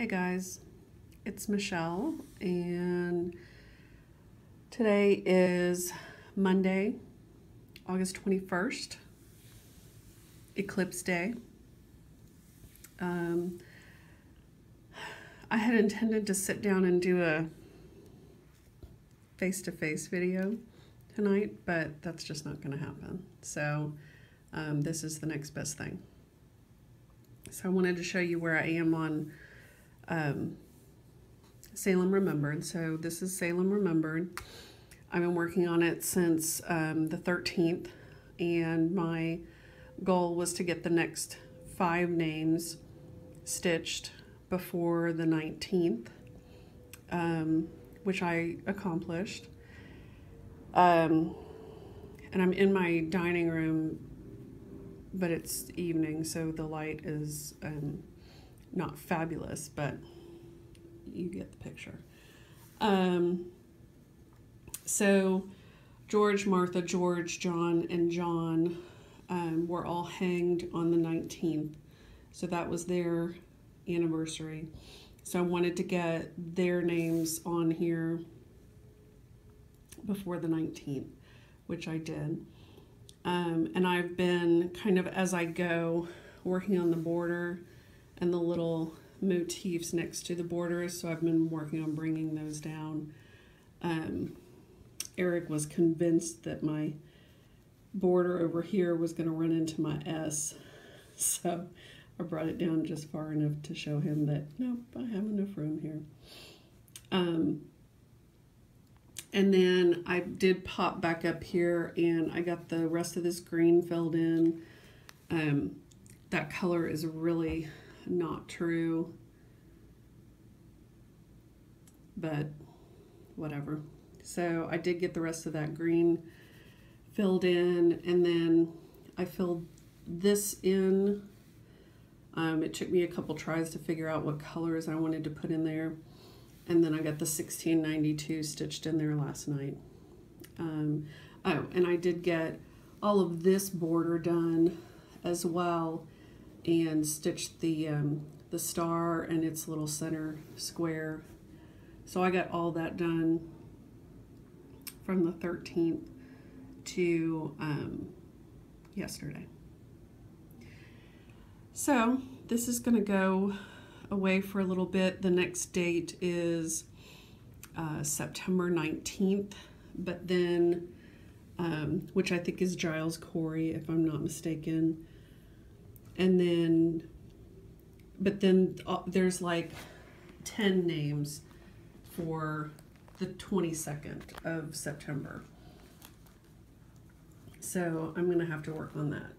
Hey guys, it's Michelle, and today is Monday, August 21st, Eclipse Day. I had intended to sit down and do a face-to-face video tonight, but that's just not going to happen. So this is the next best thing. So I wanted to show you where I am on Salem Remembered. So this is Salem Remembered. I've been working on it since the 13th, and my goal was to get the next 5 names stitched before the 19th, which I accomplished. And I'm in my dining room, but it's evening, so the light is not fabulous, but you get the picture. So George, Martha, George, John, and John were all hanged on the 19th. So that was their anniversary. So I wanted to get their names on here before the 19th, which I did. And I've been kind of, as I go, working on the border and the little motifs next to the borders. So I've been working on bringing those down. Eric was convinced that my border over here was going to run into my S. So I brought it down just far enough to show him that, nope, I have enough room here. And then I did pop back up here, and I got the rest of this green filled in. That color is really not true, but whatever. So I did get the rest of that green filled in, and then I filled this in. It took me a couple tries to figure out what colors I wanted to put in there. And then I got the 1692 stitched in there last night. Oh, and I did get all of this border done as well, and stitched the star and its little center square. So I got all that done from the 13th to yesterday. So this is going to go away for a little bit. The next date is September 19th, but then, which I think is Giles Corey, if I'm not mistaken. And then, but then there's like 10 names for the 22nd of September. So I'm gonna have to work on that.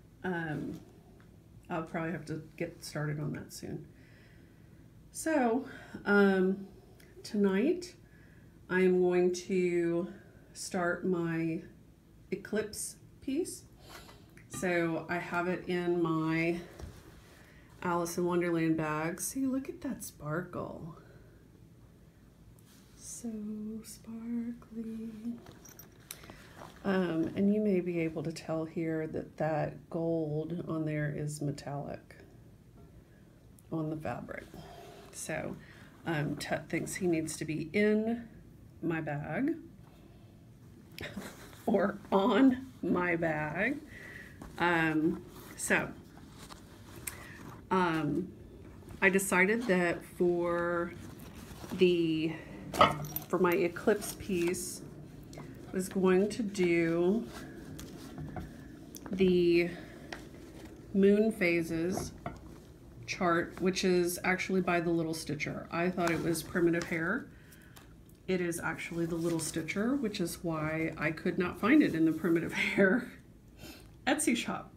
I'll probably have to get started on that soon. So tonight I am going to start my eclipse piece. So I have it in my Alice in Wonderland bag. See, look at that sparkle. So sparkly. And you may be able to tell here that that gold on there is metallic on the fabric. So Tut thinks he needs to be in my bag or on my bag. I decided that for my eclipse piece, I was going to do the moon phases chart, which is actually by the Little Stitcher. I thought it was Primitive Hair. It is actually the Little Stitcher, which is why I could not find it in the Primitive Hair Etsy shop.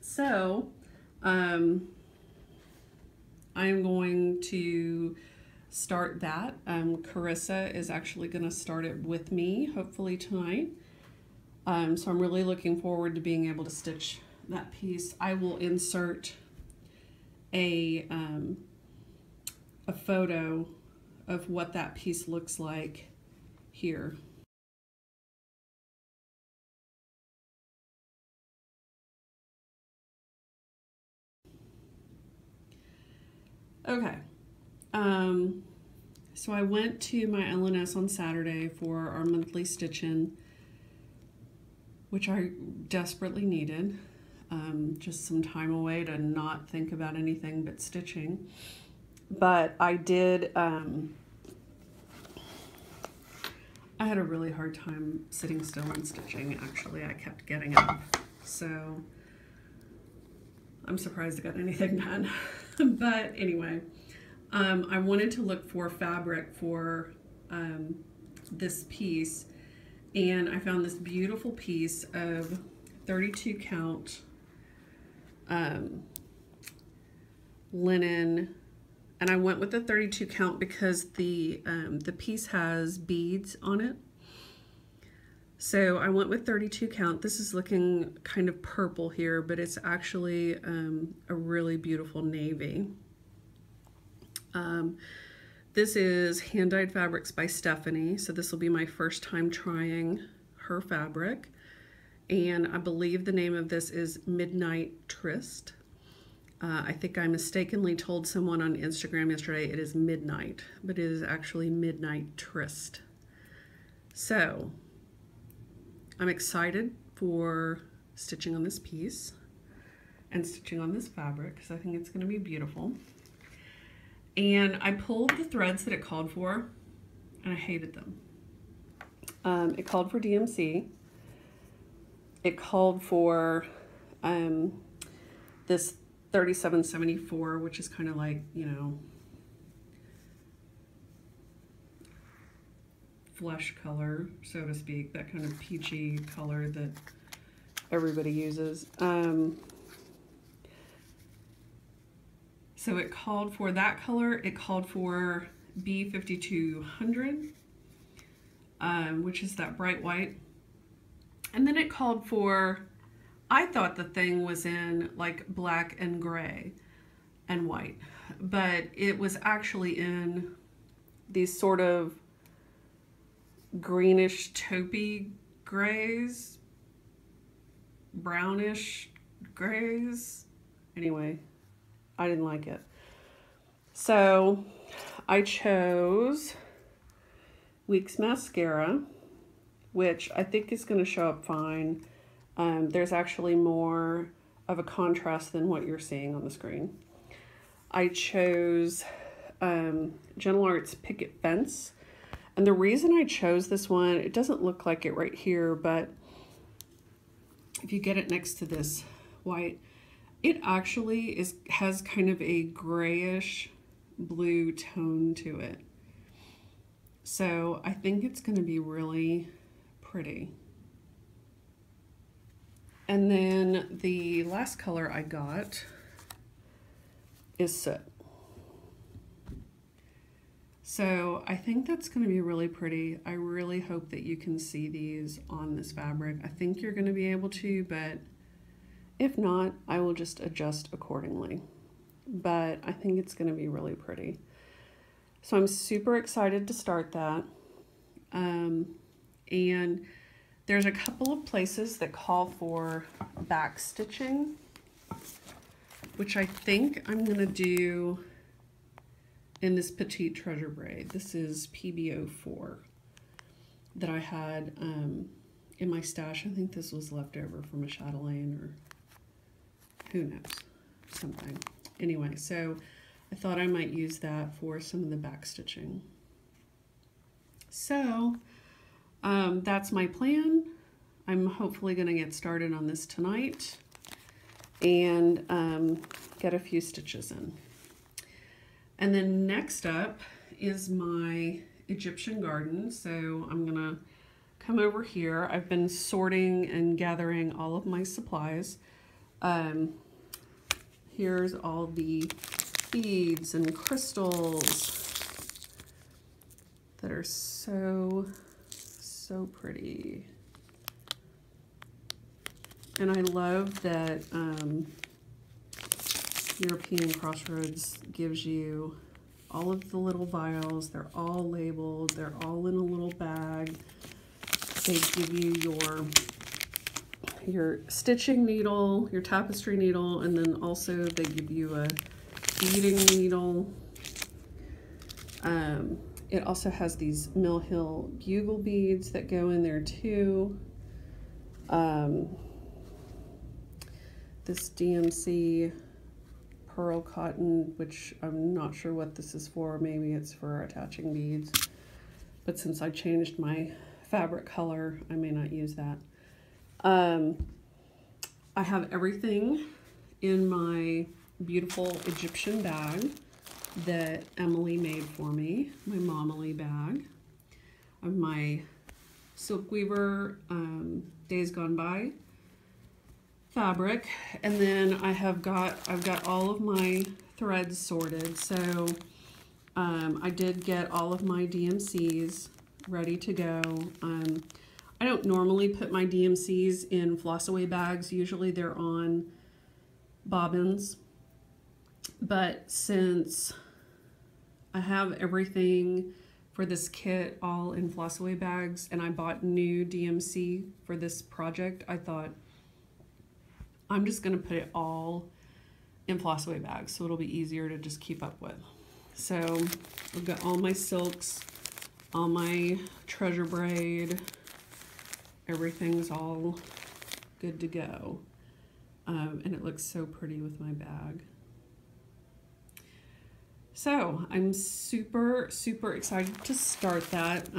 So I'm going to start that. Carissa is actually going to start it with me, hopefully tonight. So I'm really looking forward to being able to stitch that piece. I will insert a photo of what that piece looks like here. Okay. So I went to my LNS on Saturday for our monthly stitch-in, which I desperately needed. Just some time away to not think about anything but stitching. But I did, I had a really hard time sitting still and stitching, actually. I kept getting up. So I'm surprised I got anything done. But anyway, I wanted to look for fabric for this piece, and I found this beautiful piece of 32 count linen, and I went with the 32 count because the piece has beads on it. So I went with 32 count. This is looking kind of purple here, but it's actually a really beautiful navy. This is Hand Dyed Fabrics by Stephanie. So this will be my first time trying her fabric. And I believe the name of this is Midnight Tryst. I think I mistakenly told someone on Instagram yesterday it is Midnight, but it is actually Midnight Tryst. So I'm excited for stitching on this piece and stitching on this fabric because I think it's going to be beautiful. And I pulled the threads that it called for, and I hated them. It called for DMC. It called for this 3774, which is kind of like, you know, flesh color, so to speak, that kind of peachy color that everybody uses. So it called for that color. It called for B5200, which is that bright white. And then it called for, I thought the thing was in like black and gray and white, but it was actually in these sort of greenish taupey grays, brownish grays. Anyway, I didn't like it. So I chose Weeks Mascara, which I think is going to show up fine. There's actually more of a contrast than what you're seeing on the screen. I chose Gentle Arts Picket Fence. And the reason I chose this one, it doesn't look like it right here, but if you get it next to this white, it actually has kind of a grayish blue tone to it. So I think it's going to be really pretty. And then the last color I got is Soot. So I think that's going to be really pretty. I really hope that you can see these on this fabric. I think you're going to be able to, but if not, I will just adjust accordingly. But I think it's going to be really pretty. So I'm super excited to start that. And there's a couple of places that call for back stitching, which I think I'm going to do in this Petite Treasure braid. This is PB04 that I had in my stash. I think this was left over from a chatelaine or who knows, something. Anyway, so I thought I might use that for some of the back stitching. So that's my plan. I'm hopefully going to get started on this tonight and get a few stitches in. And then next up is my Egyptian garden. So I'm gonna come over here. I've been sorting and gathering all of my supplies. Here's all the beads and crystals that are so pretty. And I love that European Crossroads gives you all of the little vials. They're all labeled. They're all in a little bag. They give you your stitching needle, your tapestry needle, and then also they give you a beading needle. It also has these Mill Hill bugle beads that go in there too. This DMC pearl cotton, which I'm not sure what this is for. Maybe it's for attaching beads. But since I changed my fabric color, I may not use that. I have everything in my beautiful Egyptian bag that Emily made for me, my Momily bag. I have my Silk Weaver Days Gone By fabric, and then I've got all of my threads sorted. So I did get all of my DMCs ready to go. I don't normally put my DMCs in floss away bags. Usually they're on bobbins, but since I have everything for this kit all in floss away bags and I bought new DMC for this project, I thought I'm just gonna put it all in floss away bags so it'll be easier to just keep up with. So I've got all my silks, all my treasure braid, everything's all good to go. And it looks so pretty with my bag. So I'm super, super excited to start that.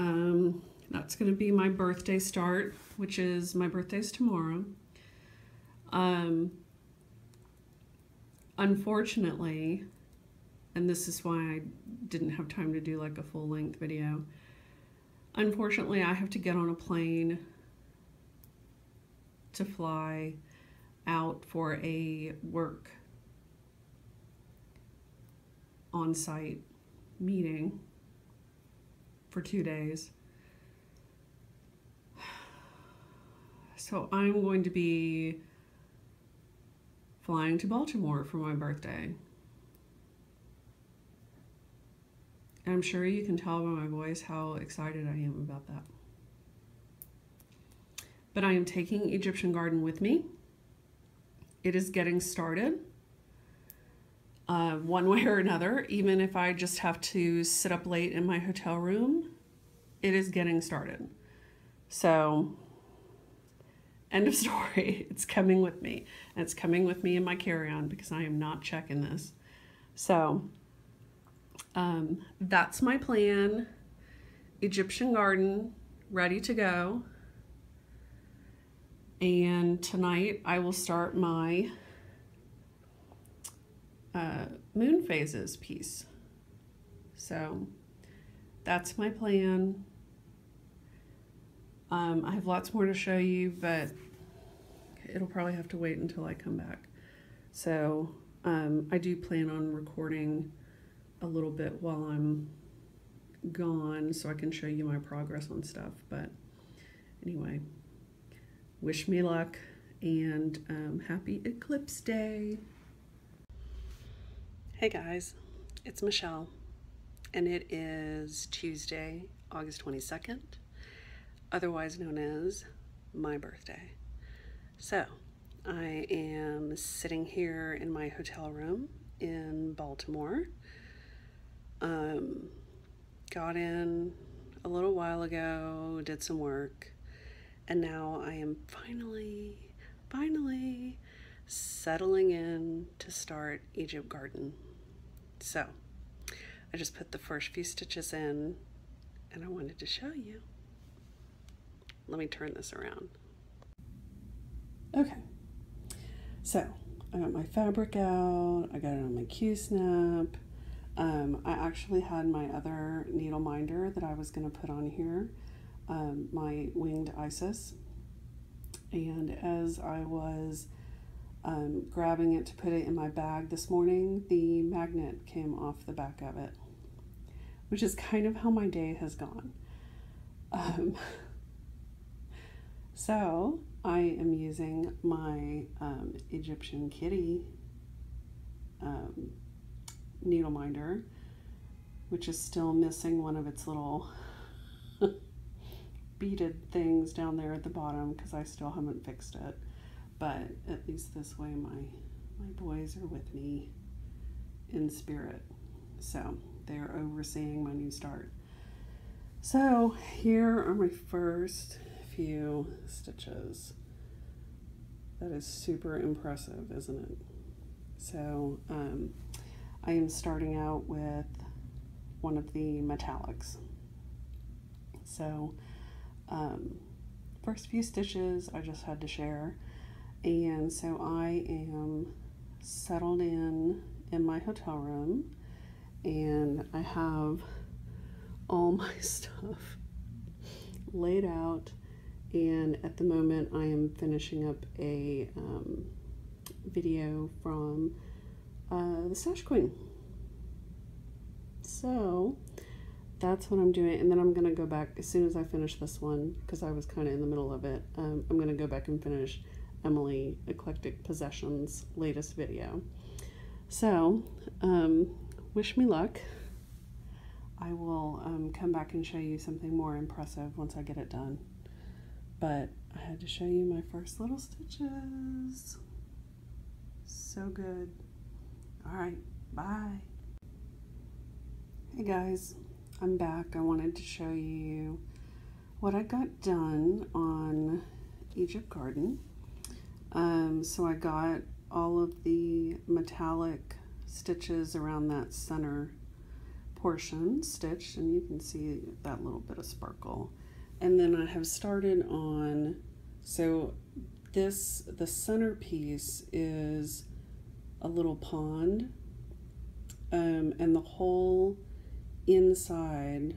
That's gonna be my birthday start, which is, my birthday's tomorrow. Unfortunately, and this is why I didn't have time to do like a full length video. Unfortunately, I have to get on a plane to fly out for a work on-site meeting for 2 days. So I'm going to be flying to Baltimore for my birthday. And I'm sure you can tell by my voice how excited I am about that. But I am taking Egyptian Garden with me. It is getting started. One way or another, even if I just have to sit up late in my hotel room, it is getting started. So, end of story. It's coming with me. And it's coming with me in my carry-on because I am not checking this. So, that's my plan. Egyptian Garden, ready to go. And tonight I will start my moon phases piece. So that's my plan. I have lots more to show you, but it'll probably have to wait until I come back. So I do plan on recording a little bit while I'm gone so I can show you my progress on stuff. But anyway, wish me luck and happy Eclipse Day. Hey guys, it's Michelle, and it is Tuesday, August 22nd, otherwise known as my birthday. So, I am sitting here in my hotel room in Baltimore. Got in a little while ago, did some work, and now I am finally settling in to start Egypt Garden. So I just put the first few stitches in and I wanted to show you. Let me turn this around. Okay, so I got my fabric out, I got it on my Q-snap. I actually had my other needle minder that I was going to put on here, my winged Isis, and as I was grabbing it to put it in my bag this morning, the magnet came off the back of it, which is kind of how my day has gone. So I am using my Egyptian Kitty needle minder, which is still missing one of its little beaded things down there at the bottom because I still haven't fixed it. But at least this way my boys are with me in spirit. So they're overseeing my new start. So here are my first few stitches. That is super impressive, isn't it? So I am starting out with one of the metallics. So first few stitches I just had to share. And so I am settled in my hotel room, and I have all my stuff laid out, and at the moment I am finishing up a video from the Stash Queen. So that's what I'm doing, and then I'm gonna go back as soon as I finish this one, because I was kind of in the middle of it. I'm gonna go back and finish Emily Eclectic Possessions' latest video. So wish me luck. I will come back and show you something more impressive once I get it done. But I had to show you my first little stitches. So good. All right, bye. Hey guys, I'm back. I wanted to show you what I got done on Egypt Garden. So I got all of the metallic stitches around that center portion stitched, and you can see that little bit of sparkle. And then I have started on, so the center piece is a little pond, and the whole inside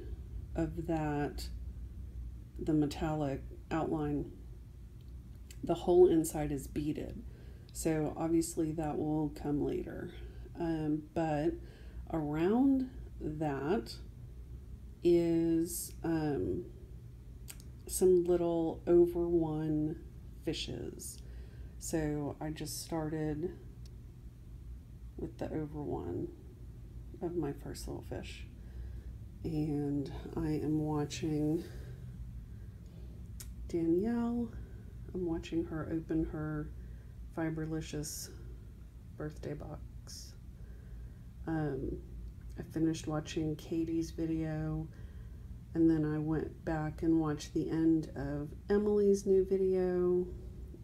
of that, the metallic outline, the whole inside is beaded. So obviously that will come later. But around that is some little over one fishes. So I just started with the over one of my first little fish. And I am watching Danielle. I'm watching her open her Fiberlicious birthday box. I finished watching Katie's video, and then I went back and watched the end of Emily's new video,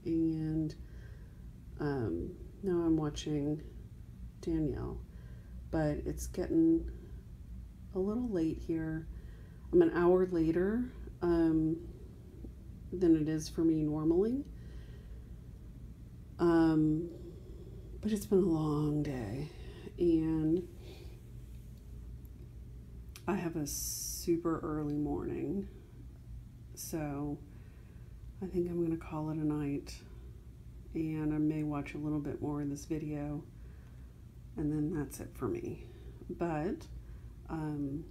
and now I'm watching Danielle. But it's getting a little late here. I'm an hour later than it is for me normally. But it's been a long day, and I have a super early morning, so I think I'm gonna call it a night, and I may watch a little bit more of this video, and then that's it for me. But I'm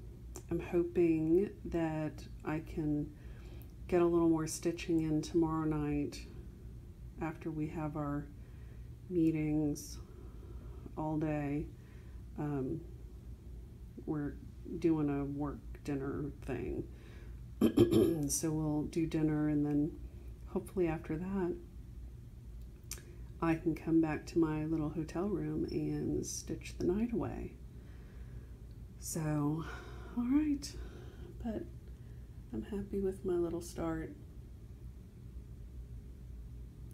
hoping that I can get a little more stitching in tomorrow night after we have our meetings all day. We're doing a work dinner thing. So we'll do dinner, and then hopefully after that I can come back to my little hotel room and stitch the night away. So, all right, but I'm happy with my little start.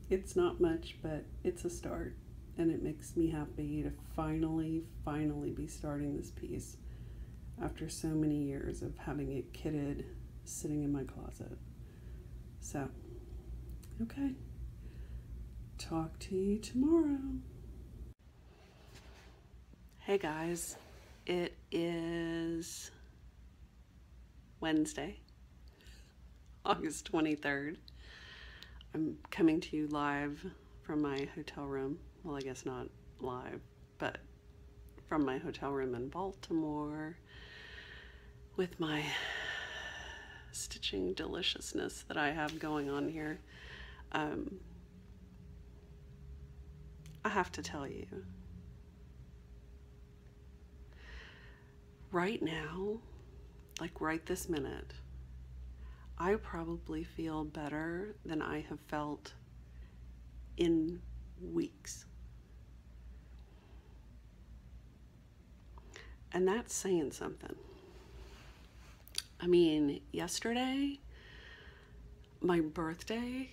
It's not much, but it's a start, and it makes me happy to finally be starting this piece after so many years of having it kitted sitting in my closet. So, okay, talk to you tomorrow. Hey guys, it is Wednesday, August 23rd. I'm coming to you live from my hotel room. Well, I guess not live, but from my hotel room in Baltimore with my stitching deliciousness that I have going on here. I have to tell you, right now, like right this minute, I probably feel better than I have felt in weeks. And that's saying something. I mean, yesterday, my birthday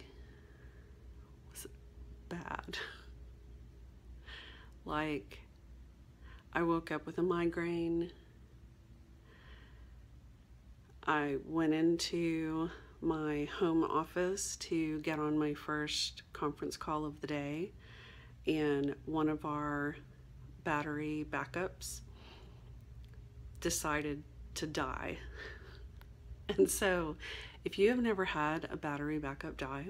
was bad. Like, I woke up with a migraine. I went into my home office to get on my first conference call of the day, and one of our battery backups decided to die. And so if you have never had a battery backup die,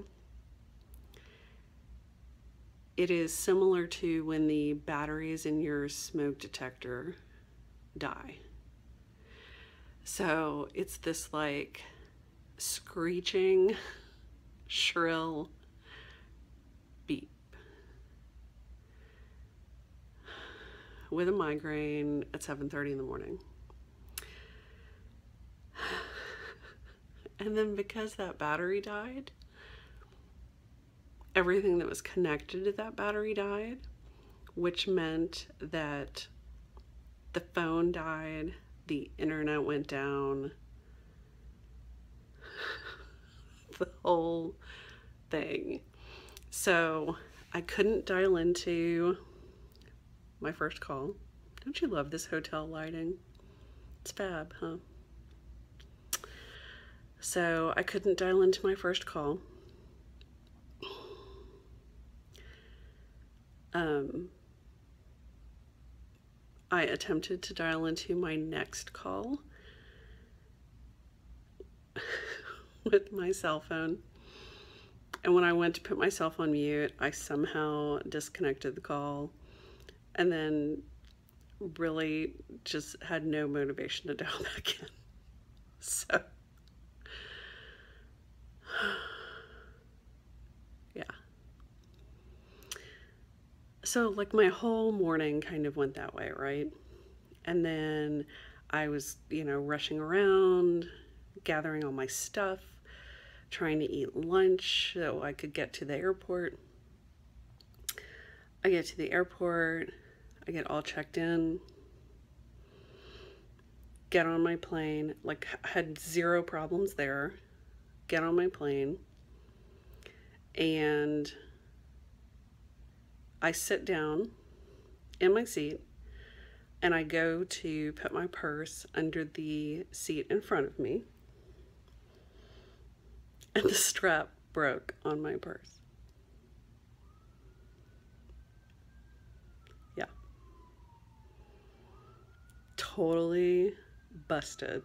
it is similar to when the batteries in your smoke detector die. So it's this like screeching, shrill beep. With a migraine at 7:30 in the morning. And then because that battery died, everything that was connected to that battery died, which meant that the phone died, the internet went down, the whole thing. So I couldn't dial into my first call. Don't you love this hotel lighting? It's fab, huh? So I couldn't dial into my first call. I attempted to dial into my next call with my cell phone. And when I went to put myself on mute, I somehow disconnected the call and then really just had no motivation to dial back in. So, yeah. So like my whole morning kind of went that way, right? And then I was, rushing around, gathering all my stuff, trying to eat lunch so I could get to the airport. I get to the airport, I get all checked in, get on my plane, like had zero problems there, get on my plane, and I sit down in my seat and I go to put my purse under the seat in front of me, and the strap broke on my purse. Yeah. Totally busted.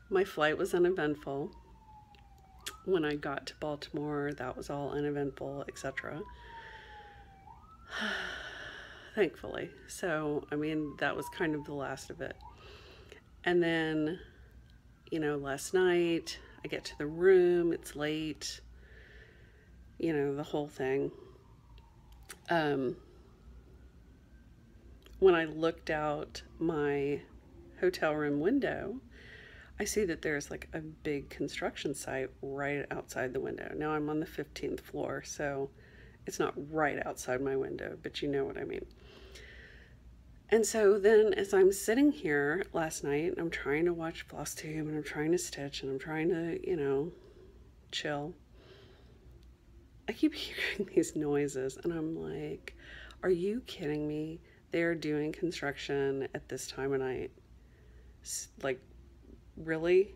My flight was uneventful. When I got to Baltimore, that was all uneventful, etc. Thankfully. So, I mean, that was kind of the last of it. And then, last night, I get to the room, it's late, the whole thing. When I looked out my hotel room window, I see that there's like a big construction site right outside the window. Now I'm on the 15th floor, so it's not right outside my window, but you know what I mean. And so then as I'm sitting here last night, I'm trying to watch Flosstube and I'm trying to stitch and I'm trying to, chill. I keep hearing these noises and I'm like, are you kidding me? They're doing construction at this time of night. Like, really?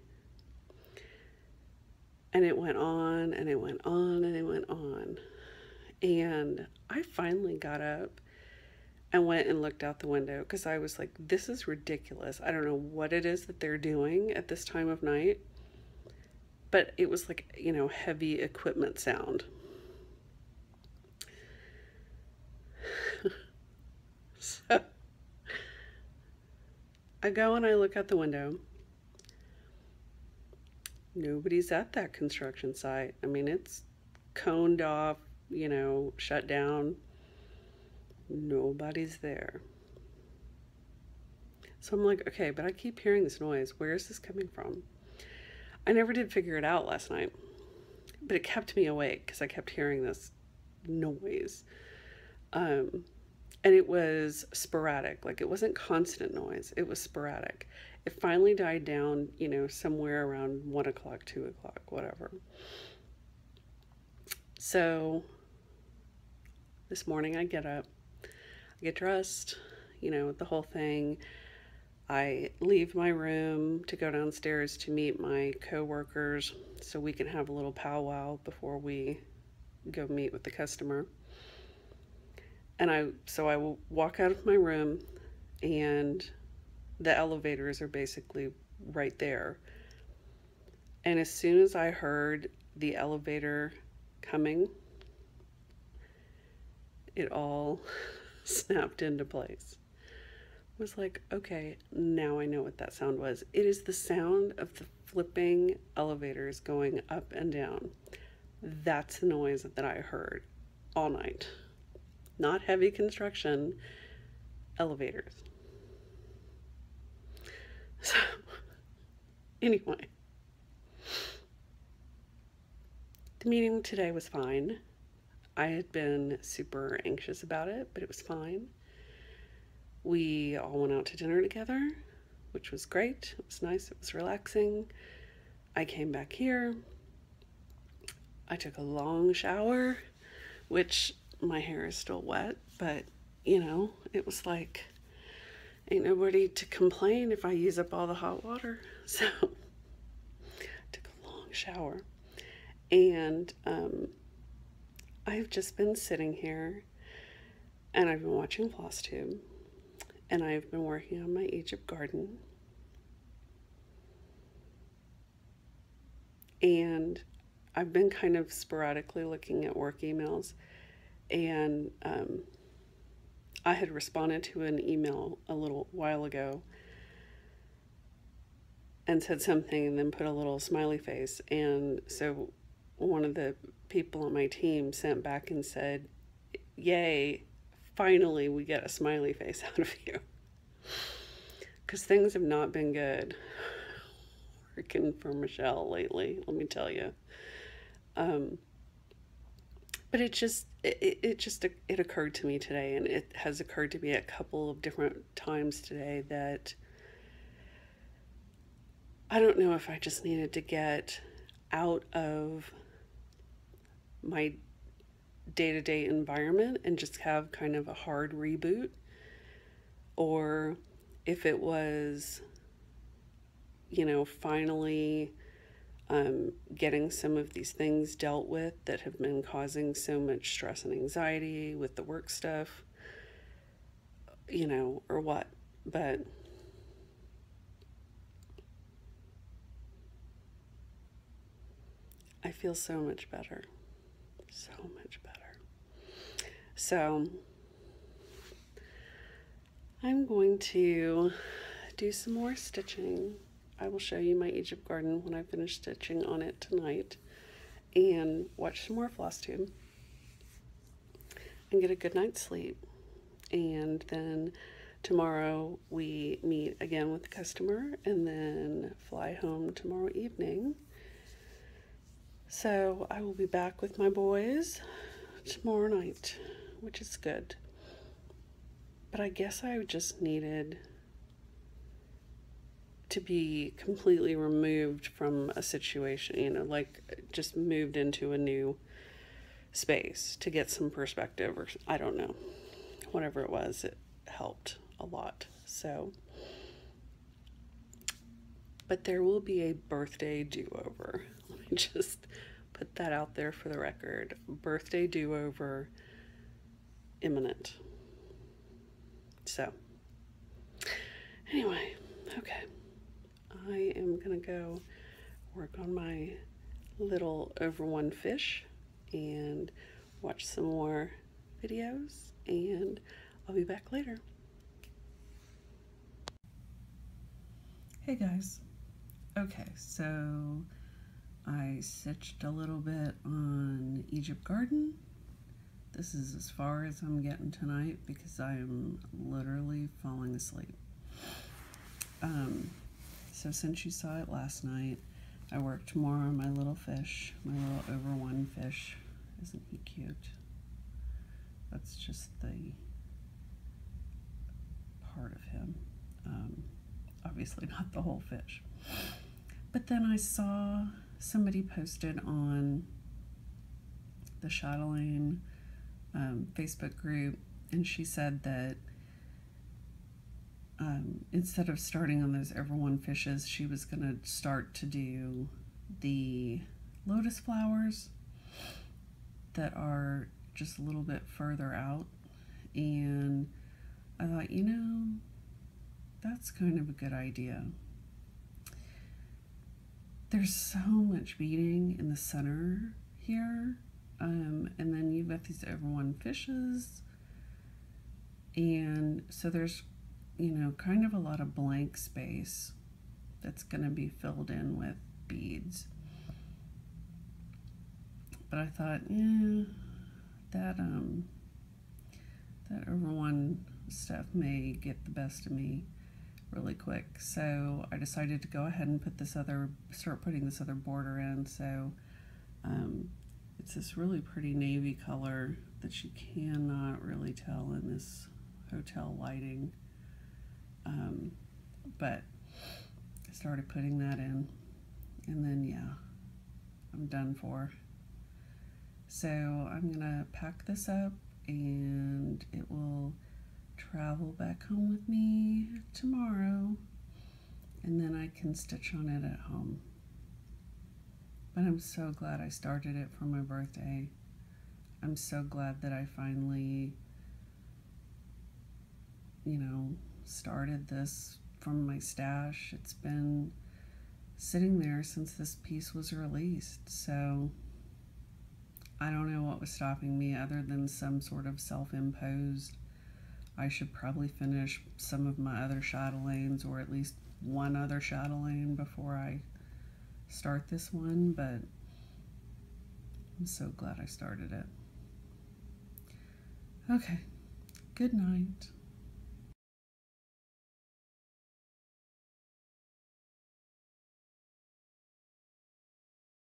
And it went on and it went on and it went on. And I finally got up and went and looked out the window because I was like, this is ridiculous. I don't know what it is that they're doing at this time of night, but it was like, heavy equipment sound. So I go and I look out the window. Nobody's at that construction site. I mean, it's coned off, shut down. Nobody's there. So I'm like, okay, but I keep hearing this noise. Where is this coming from? I never did figure it out last night, but it kept me awake because I kept hearing this noise. And it was sporadic. Like, it wasn't constant noise. It was sporadic. It finally died down, you know, somewhere around 1 o'clock, 2 o'clock, whatever. So this morning I get up, I get dressed, you know, the whole thing. I leave my room to go downstairs to meet my coworkers so we can have a little powwow before we go meet with the customer. And so I will walk out of my room, and the elevators are basically right there. And as soon as I heard the elevator coming, it all snapped into place. I was like, okay, now I know what that sound was. It is the sound of the flipping elevators going up and down. That's the noise that I heard all night. Not heavy construction, elevators. So, anyway, the meeting today was fine. I had been super anxious about it, but it was fine. We all went out to dinner together, which was great. It was nice. It was relaxing. I came back here. I took a long shower, which my hair is still wet, but you know, it was like, ain't nobody to complain if I use up all the hot water. So took a long shower, and I've just been sitting here, and I've been watching Flosstube, and I've been working on my Egypt garden, and I've been kind of sporadically looking at work emails, and I had responded to an email a little while ago and said something and then put a little smiley face. And so one of the people on my team sent back and said, yay, finally we get a smiley face out of you. Because things have not been good working for Michelle lately, let me tell you. But it occurred to me today, and it has occurred to me a couple of different times today, that I don't know if I just needed to get out of my day-to-day environment and just have kind of a hard reboot, or if it was, you know, finally getting some of these things dealt with that have been causing so much stress and anxiety with the work stuff, you know, or what. But I feel so much better. So much better. So I'm going to do some more stitching. I will show you my Egypt garden when I finish stitching on it tonight, and watch some more Flosstube and get a good night's sleep. And then tomorrow we meet again with the customer and then fly home tomorrow evening. So I will be back with my boys tomorrow night, which is good. But I guess I just needed to be completely removed from a situation, you know, like just moved into a new space to get some perspective, or I don't know, whatever it was, it helped a lot. So, but there will be a birthday do-over. Let me just put that out there for the record. Birthday do-over imminent. So anyway, okay. I am gonna go work on my little over one fish and watch some more videos, and I'll be back later. Hey guys. Okay, so I stitched a little bit on Egypt garden. This is as far as I'm getting tonight because I am literally falling asleep. So since you saw it last night, I worked more on my little fish, my little over one fish. Isn't he cute? That's just the part of him. Obviously not the whole fish. But then I saw somebody posted on the Chatelaine Facebook group, and she said that instead of starting on those Everone fishes, she was going to start to do the lotus flowers that are just a little bit further out. And I thought, you know, that's kind of a good idea. There's so much beading in the center here, and then you've got these Everone fishes, and so there's, you know, kind of a lot of blank space that's going to be filled in with beads. But I thought, yeah, that Everone stuff may get the best of me really quick. So I decided to go ahead and start putting this other border in. So it's this really pretty navy color that you cannot really tell in this hotel lighting. But I started putting that in, and then yeah, I'm done for. So I'm gonna pack this up, and it will travel back home with me tomorrow, and then I can stitch on it at home. But I'm so glad I started it for my birthday. I'm so glad that I finally, you know, started this from my stash. It's been sitting there since this piece was released, so I don't know what was stopping me other than some sort of self-imposed, I should probably finish some of my other chatelaines, or at least one other chatelaine before I start this one, but I'm so glad I started it. Okay, good night.